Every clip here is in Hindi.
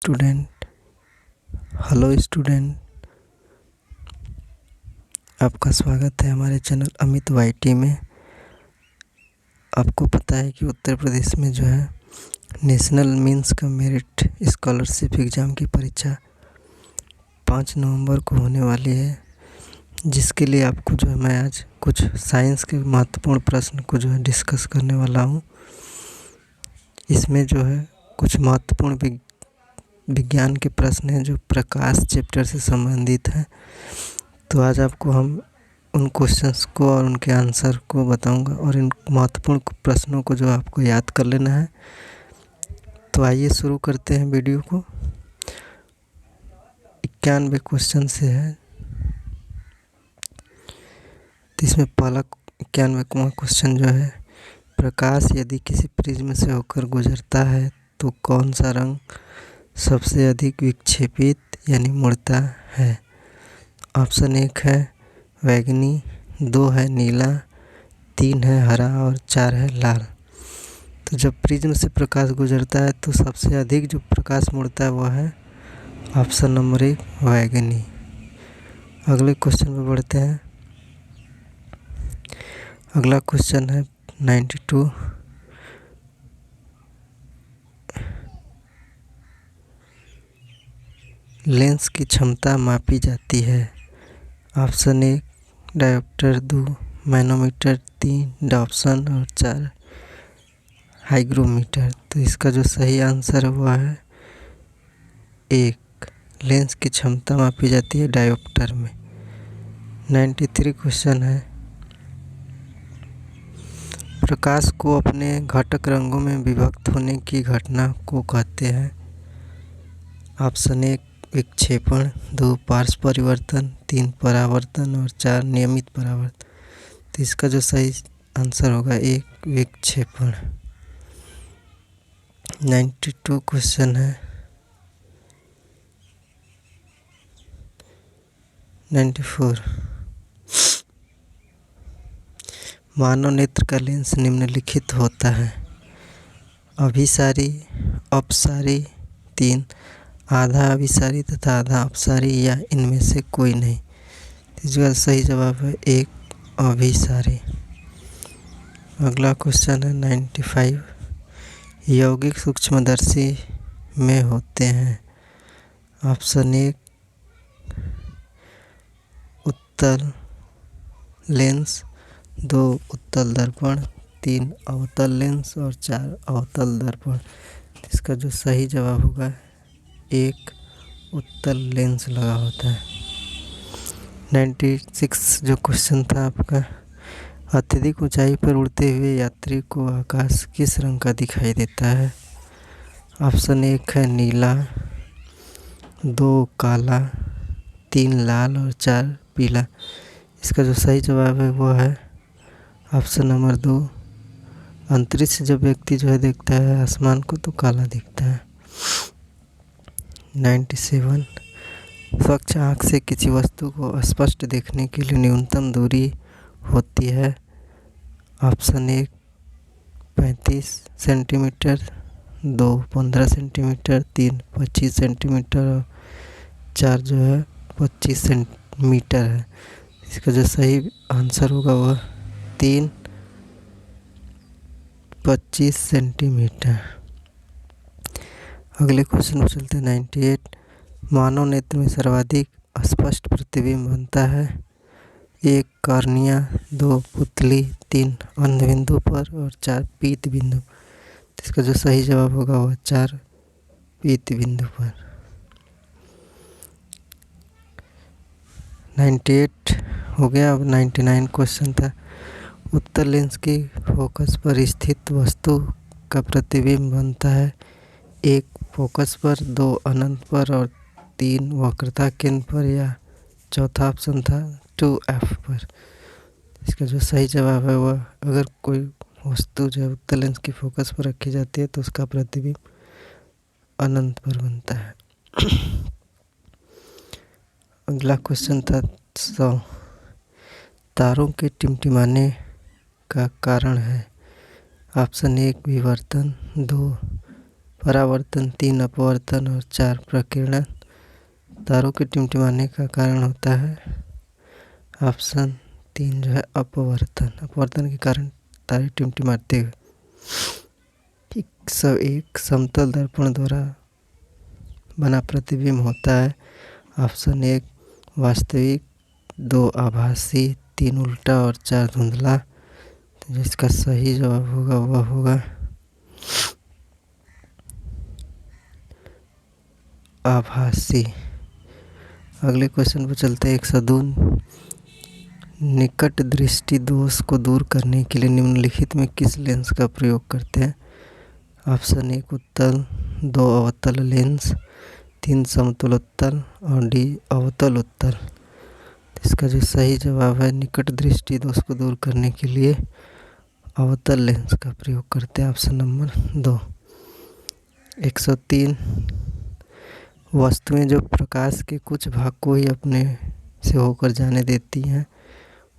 स्टूडेंट। हेलो स्टूडेंट, आपका स्वागत है हमारे चैनल अमित वाईटी में। आपको पता है कि उत्तर प्रदेश में जो है नेशनल मीन्स का मेरिट स्कॉलरशिप एग्ज़ाम की परीक्षा 5 नवंबर को होने वाली है, जिसके लिए आपको जो है मैं आज कुछ साइंस के महत्वपूर्ण प्रश्न को जो है डिस्कस करने वाला हूँ। इसमें जो है कुछ महत्वपूर्ण विज्ञान के प्रश्न हैं जो प्रकाश चैप्टर से संबंधित हैं। तो आज आपको हम उन क्वेश्चंस को और उनके आंसर को बताऊंगा और इन महत्वपूर्ण प्रश्नों को जो आपको याद कर लेना है। तो आइए शुरू करते हैं वीडियो को। 91 क्वेश्चन से है, तो इसमें पहला 91वां क्वेश्चन जो है, प्रकाश यदि किसी प्रिज्म से होकर गुजरता है तो कौन सा रंग सबसे अधिक विक्षेपित यानी मुड़ता है। ऑप्शन 1 है बैंगनी, 2 है नीला, 3 है हरा और 4 है लाल। तो जब प्रिज्म से प्रकाश गुजरता है तो सबसे अधिक जो प्रकाश मुड़ता है वह है ऑप्शन नंबर 1 बैंगनी। अगले क्वेश्चन में बढ़ते हैं। अगला क्वेश्चन है 92। लेंस की क्षमता मापी जाती है। ऑप्शन 1 डायोप्टर, 2 मैनोमीटर, 3 डॉप्सन और 4 हाइग्रोमीटर। तो इसका जो सही आंसर हुआ है 1, लेंस की क्षमता मापी जाती है डायोप्टर में। 93 क्वेश्चन है, प्रकाश को अपने घटक रंगों में विभक्त होने की घटना को कहते हैं। ऑप्शन 1 विक्षेपण, 2 पार्श्व परिवर्तन, 3 परावर्तन और 4 नियमित परावर्तन। तो इसका जो सही आंसर होगा 1 विक्षेपण। 92 क्वेश्चन है 94। मानव नेत्र का लेंस निम्नलिखित होता है। अभिसारी, अपसारी, 3 आधा अभिसारी तथा आधा अपसारी या इनमें से कोई नहीं। इसका सही जवाब है 1 अभिसारी। अगला क्वेश्चन है 95। यौगिक सूक्ष्मदर्शी में होते हैं। ऑप्शन 1 उत्तल लेंस, 2 उत्तल दर्पण, 3 अवतल लेंस और 4 अवतल दर्पण। इसका जो सही जवाब होगा 1 उत्तल लेंस लगा होता है। 96 जो क्वेश्चन था आपका, अत्यधिक ऊंचाई पर उड़ते हुए यात्री को आकाश किस रंग का दिखाई देता है। ऑप्शन 1 है नीला, 2 काला, 3 लाल और 4 पीला। इसका जो सही जवाब है वो है ऑप्शन नंबर 2, अंतरिक्ष जब व्यक्ति जो है देखता है आसमान को तो काला दिखता है। 97 स्वच्छ आँख से किसी वस्तु को स्पष्ट देखने के लिए न्यूनतम दूरी होती है। ऑप्शन 1 35 सेंटीमीटर, 2 15 सेंटीमीटर, 3 25 सेंटीमीटर और 4 जो है 25 सेंटीमीटर है। इसका जो सही आंसर होगा वह 3 25 सेंटीमीटर। अगले क्वेश्चन में चलते हैं 98। मानव नेत्र में सर्वाधिक स्पष्ट प्रतिबिंब बनता है। 1 कॉर्निया, 2 पुतली, 3 अंध बिंदु पर और 4 पीत बिंदु। इसका जो सही जवाब होगा वह 4 पीत बिंदु पर। 98 हो गया। अब 99 क्वेश्चन था, उत्तल लेंस की फोकस पर स्थित वस्तु का प्रतिबिंब बनता है। 1 फोकस पर, 2 अनंत पर और 3 वक्रता केंद्र पर या चौथा ऑप्शन था 2F पर। इसका जो सही जवाब है वह, अगर कोई वस्तु जो है उत्तल लेंस की फोकस पर रखी जाती है तो उसका प्रतिबिंब अनंत पर बनता है। अगला क्वेश्चन था 100। तारों के टिमटिमाने का कारण है। ऑप्शन 1 विवर्तन, 2 परावर्तन, 3 अपवर्तन और 4 प्रकीर्णन। तारों के टिमटिमाने का कारण होता है ऑप्शन 3 जो है अपवर्तन। अपवर्तन के कारण तारे टिमटिमाते हैं। 101 समतल दर्पण द्वारा बना प्रतिबिंब होता है ऑप्शन 1 वास्तविक, 2 आभासी, 3 उल्टा और 4 धुंधला। तो जिसका सही जवाब होगा वह होगा आभासी। अगले क्वेश्चन पर चलते हैं। 102 निकट दृष्टि दोष को दूर करने के लिए निम्नलिखित में किस लेंस का प्रयोग करते हैं? ऑप्शन 1 उत्तल, 2 अवतल लेंस, 3 समतलोत्तल और डी अवतल उत्तल। इसका जो सही जवाब है निकट दृष्टि दोष को दूर करने के लिए अवतल लेंस का प्रयोग करते हैं, ऑप्शन नंबर 2। 103 वस्तुएं जो प्रकाश के कुछ भाग को ही अपने से होकर जाने देती हैं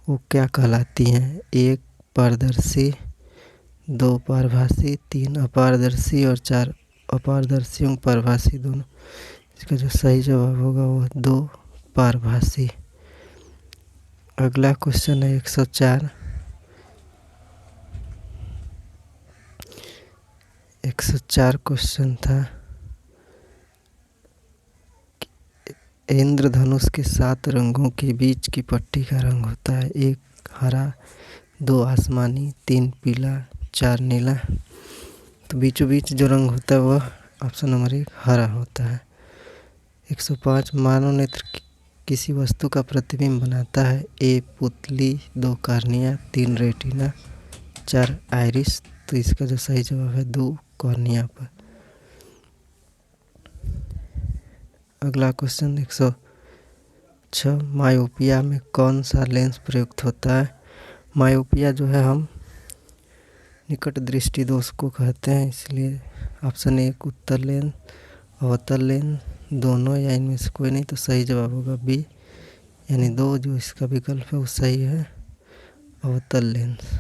वो क्या कहलाती हैं? 1 पारदर्शी, 2 पारभासी, 3 अपारदर्शी और 4 अपारदर्शी और पारभासी दोनों। इसका जो सही जवाब होगा वो 2 पारभासी। अगला क्वेश्चन है 104। 104 क्वेश्चन था इंद्रधनुष के 7 रंगों के बीच की पट्टी का रंग होता है? 1 हरा, 2 आसमानी, 3 पीला, 4 नीला। तो बीचों बीच जो रंग होता है वह ऑप्शन नंबर 1 हरा होता है। 105 मानव नेत्र किसी वस्तु का प्रतिबिंब बनाता है? ए पुतली, 2 कार्निया, 3 रेटिना, 4 आइरिस। तो इसका जो सही जवाब है 2 कॉर्निया पर। अगला क्वेश्चन 106 मायोपिया में कौन सा लेंस प्रयुक्त होता है? मायोपिया जो है हम निकट दृष्टि दोष को कहते हैं, इसलिए ऑप्शन 1 उत्तल लेंस, अवतल लेंस, दोनों या इनमें से कोई नहीं। तो सही जवाब होगा बी यानी 2 जो इसका विकल्प है वो सही है, अवतल लेंस।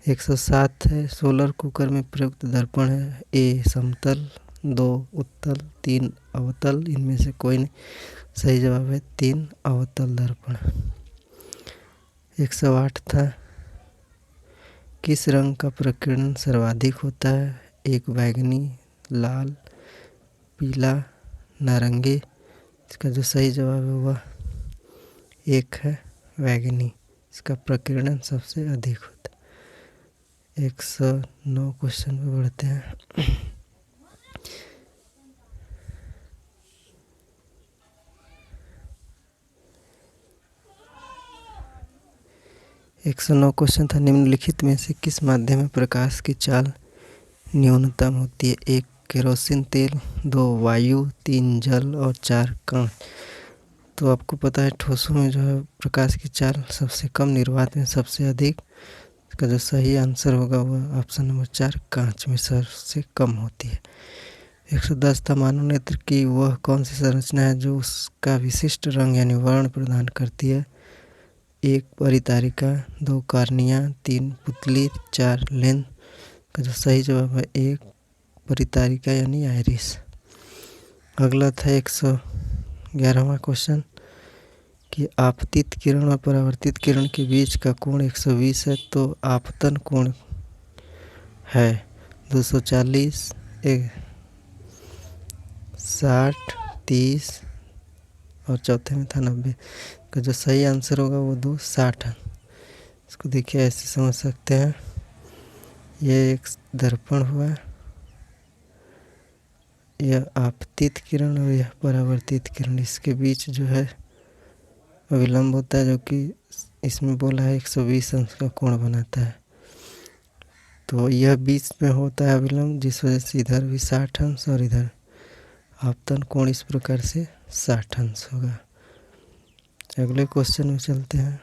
107 है सोलर कुकर में प्रयुक्त दर्पण है? ए समतल, 2 उत्तल, 3 अवतल, इनमें से कोई नहीं। सही जवाब है 3 अवतल दर्पण। 108 था किस रंग का प्रकीर्णन सर्वाधिक होता है? 1 बैंगनी, लाल, पीला, नारंगी। इसका जो सही जवाब है वह 1 है बैंगनी। इसका प्रकीर्णन सबसे अधिक होता है। 109 क्वेश्चन पे बढ़ते हैं। 109 क्वेश्चन था निम्नलिखित में से किस माध्यम में प्रकाश की चाल न्यूनतम होती है? 1 केरोसिन तेल, 2 वायु, 3 जल और 4 कांच। तो आपको पता है ठोसों में जो है प्रकाश की चाल सबसे कम, निर्वात में सबसे अधिक। इसका जो सही आंसर होगा वह ऑप्शन नंबर 4 कांच में सबसे कम होती है। 110 था मानव नेत्र की वह कौन सी संरचना है जो उसका विशिष्ट रंग यानी वर्ण प्रदान करती है? 1 परितारिका, 2 कार्निया, 3 पुतली, 4 लेंस। का जो सही जवाब है 1 परितारिका यानी आइरिस। अगला था 111वां क्वेश्चन कि आपतित किरण और परावर्तित किरण के बीच का कोण 120 है, तो आपतन कोण है 240, 60, 30 और चौथे में था 90। का जो सही आंसर होगा वो 60 है। इसको देखिए ऐसे समझ सकते हैं, यह एक दर्पण हुआ, यह आपतित किरण और यह परावर्तित किरण, इसके बीच जो है विलंब होता है जो कि इसमें बोला है 120 अंश का कोण बनाता है। तो यह बीच में होता है विलंब, जिस वजह से इधर भी 60 अंश और इधर आपतन कोण इस प्रकार से 60 अंश होगा। अगले क्वेश्चन में चलते हैं।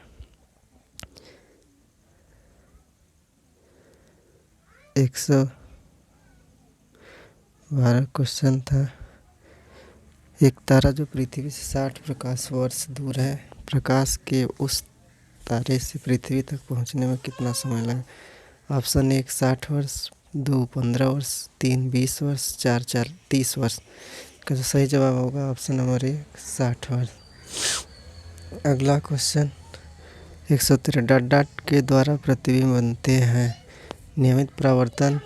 112 क्वेश्चन था एक तारा जो पृथ्वी से 60 प्रकाश वर्ष दूर है, प्रकाश के उस तारे से पृथ्वी तक पहुंचने में कितना समय लगा? ऑप्शन 1 60 वर्ष, 2 15 वर्ष, 3 20 वर्ष, 4 30 वर्ष। का जो सही जवाब होगा ऑप्शन नंबर 1 60 वर्ष। अगला क्वेश्चन 113 डॉट डॉट के द्वारा प्रतिबिंब बनते हैं। नियमित परावर्तन,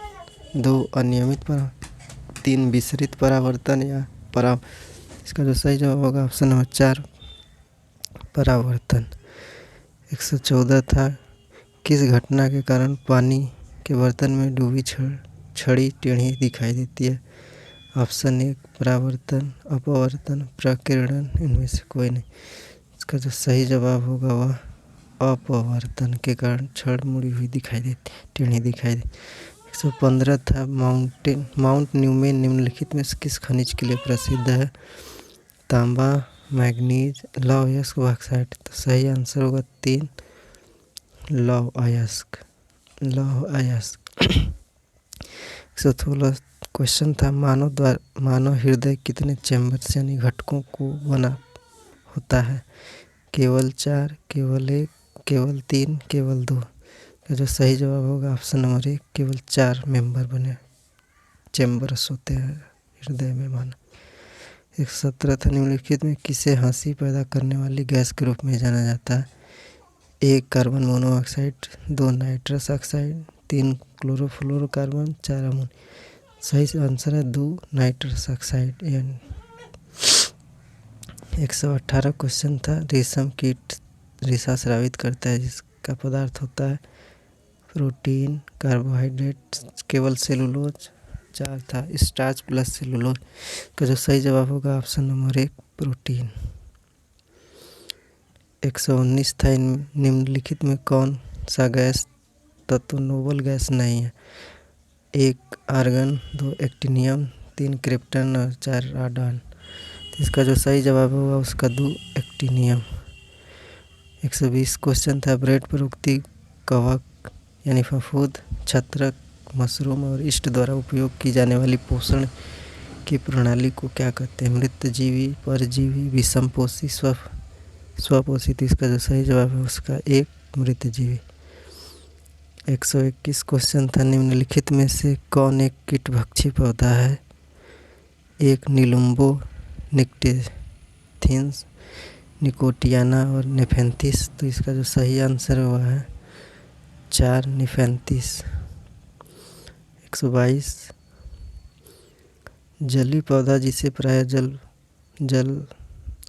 2 अनियमित परावर्तन, 3 विसरित परावर्तन या इसका जो सही जवाब होगा ऑप्शन नंबर 4 परावर्तन। 114 था किस घटना के कारण पानी के बर्तन में डूबी छड़ी टेढ़ी दिखाई देती है। ऑप्शन 1 परावर्तन, अपवर्तन, प्रकीर्णन, इनमें से कोई नहीं। इसका जो सही जवाब होगा वह अपवर्तन के कारण छड़ मुड़ी हुई दिखाई देती, टेढ़ी दिखाई देती। 115 था माउंट न्यूमेन निम्नलिखित में से किस खनिज के लिए प्रसिद्ध है। तांबा, मैग्नीज, लौह अयस्क, बॉक्साइट। तो सही आंसर होगा 3 लौह अयस्क। 116 क्वेश्चन था मानव हृदय कितने चैम्बर्स यानी घटकों को बना होता है। केवल 4, केवल 1, केवल 3, केवल 2। जो सही जवाब होगा ऑप्शन नंबर 1 केवल 4 मेंबर बने चैम्बर्स होते हैं हृदय में मानव। 117 था निम्नलिखित में किसे हंसी पैदा करने वाली गैस के रूप में जाना जाता है। 1 carbon monoxide, 2 nitrous oxide, 3 chlorofluorocarbon, 4 ammonia. सही आंसर है 2 नाइट्रस ऑक्साइड। 118 क्वेश्चन था रेशम कीट रेशा स्रावित करता है जिसका पदार्थ होता है प्रोटीन, कार्बोहाइड्रेट, केवल सेलुलोज। 4 था स्टार्च प्लस सेलुलोज। का जो सही जवाब होगा ऑप्शन नंबर 1 प्रोटीन। 119 था निम्नलिखित में कौन सा गैस तत्व नोबल गैस नहीं है। 1 आर्गन, 2 एक्टिनियम, 3 क्रिप्टन और 4 राडान। इसका जो सही जवाब होगा उसका 2 एक्टिनियम। 120 क्वेश्चन था ब्रेड पर उगती कवक यानी फफूंद, छत्रक, मशरूम और ईस्ट द्वारा उपयोग की जाने वाली पोषण की प्रणाली को क्या कहते हैं। मृतजीवी, परजीवी, विषमपोषी, स्वपोषित। इसका जो सही जवाब है उसका 1 मृतजीवी। 121 क्वेश्चन था निम्नलिखित में से कौन एक कीटभक्षी पौधा है। 1 निलुम्बो, निक्टेथियंस, निकोटियाना और नेफेंथिस। तो इसका जो सही आंसर हुआ है 4 निफेंथिस। 122 जलीय पौधा जिसे प्राय जल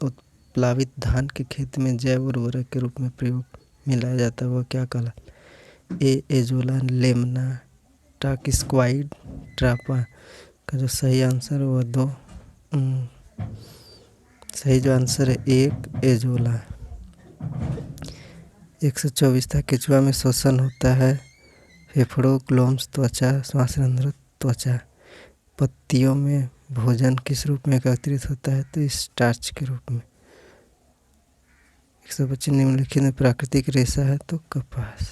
उत्प्लावित धान के खेत में जैव उर्वरक के रूप में प्रयोग में लाया जाता है वह क्या कहलाता है। एजोला, लेमना, टाकिस्क्वाइड, ट्रापा। का जो सही आंसर है वह 2 सही जो आंसर है 1 एजोला। 124 था केचुआ में श्वसन होता है फेफड़ों, ग्लोम्स, त्वचा, श्वासरंध्र, त्वचा। पत्तियों में भोजन किस रूप में एकत्रित होता है तो स्टार्च के रूप में। 125 निम्नलिखित में प्राकृतिक रेशा है तो कपास।